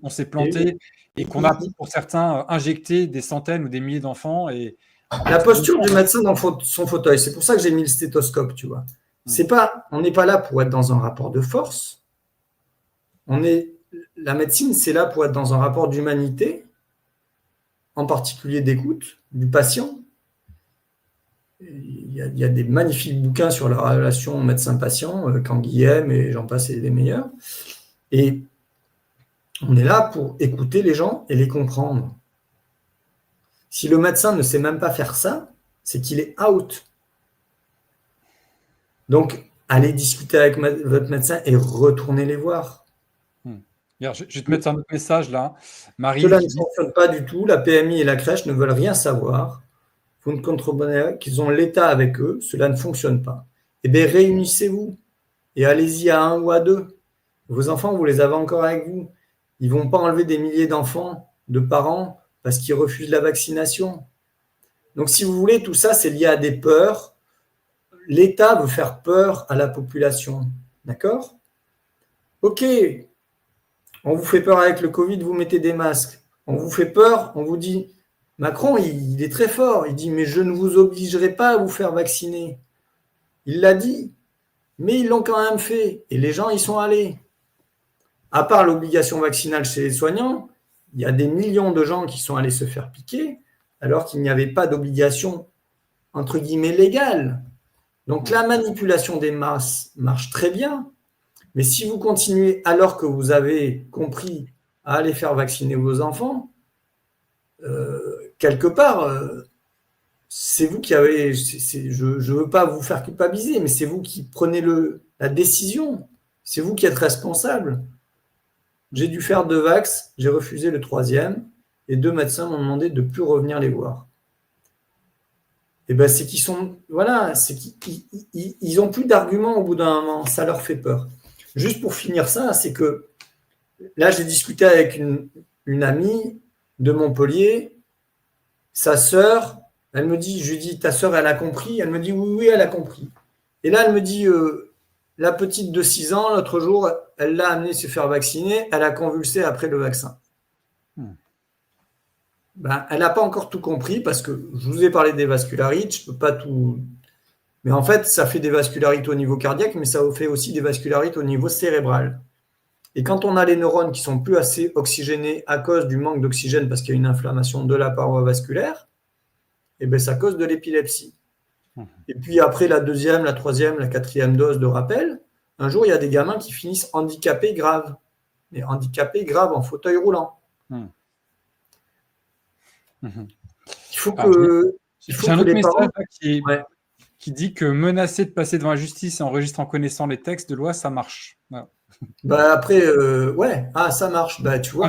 on s'est planté et qu'on a, pour certains, injecté des centaines ou des milliers d'enfants. Et la posture du médecin dans son fauteuil, c'est pour ça que j'ai mis le stéthoscope, tu vois. On n'est pas là pour être dans un rapport de force. La médecine, c'est là pour être dans un rapport d'humanité, en particulier d'écoute du patient. Il y a des magnifiques bouquins sur la relation médecin-patient, Canguilhem et j'en passe et des meilleurs. Et on est là pour écouter les gens et les comprendre. Si le médecin ne sait même pas faire ça, c'est qu'il est out. Donc, allez discuter avec votre médecin et retournez les voir. Alors, je vais te mettre un autre message là. Marie. Cela ne fonctionne pas du tout. La PMI et la crèche ne veulent rien savoir. Vous ne comprenez qu'ils ont l'État avec eux. Cela ne fonctionne pas. Eh bien, réunissez-vous et allez-y à 1 ou à 2. Vos enfants, vous les avez encore avec vous. Ils ne vont pas enlever des milliers d'enfants, de parents, parce qu'ils refusent la vaccination. Donc, si vous voulez, tout ça, c'est lié à des peurs. L'État veut faire peur à la population. D'accord ? Ok, on vous fait peur avec le Covid, vous mettez des masques. On vous fait peur, on vous dit, Macron, il est très fort. Il dit, mais je ne vous obligerai pas à vous faire vacciner. Il l'a dit, mais ils l'ont quand même fait. Et les gens y sont allés. À part l'obligation vaccinale chez les soignants, il y a des millions de gens qui sont allés se faire piquer, alors qu'il n'y avait pas d'obligation, entre guillemets, légale. Donc la manipulation des masses marche très bien. Mais si vous continuez, alors que vous avez compris, à aller faire vacciner vos enfants, quelque part, c'est vous qui avez... je ne veux pas vous faire culpabiliser, mais c'est vous qui prenez la décision. C'est vous qui êtes responsable. J'ai dû faire 2 vax, j'ai refusé le 3e, et 2 médecins m'ont demandé de ne plus revenir les voir. Et ben c'est qu'ils sont... Voilà, c'est qu'ils n'ont plus d'arguments au bout d'un moment, ça leur fait peur. Juste pour finir ça, c'est que là, j'ai discuté avec une amie de Montpellier, sa sœur, elle me dit, je lui dis, ta sœur, elle a compris? Elle me dit, oui, elle a compris. Et là, elle me dit, la petite de 6 ans, l'autre jour, elle l'a amenée se faire vacciner, elle a convulsé après le vaccin. Ben, elle n'a pas encore tout compris parce que je vous ai parlé des vascularites, je ne peux pas tout... Mais en fait, ça fait des vascularites au niveau cardiaque, mais ça fait aussi des vascularites au niveau cérébral. Et quand on a les neurones qui sont plus assez oxygénés à cause du manque d'oxygène parce qu'il y a une inflammation de la paroi vasculaire, eh ben ça cause de l'épilepsie. Et puis après la 2e, la 3e, la 4e dose de rappel, un jour, il y a des gamins qui finissent handicapés graves. Mais handicapés graves en fauteuil roulant. Il faut que... J'ai un autre message qui dit que menacer de passer devant la justice et enregistrer en connaissant les textes de loi, ça marche. Voilà. Bah après, ça marche. Bah, tu vois.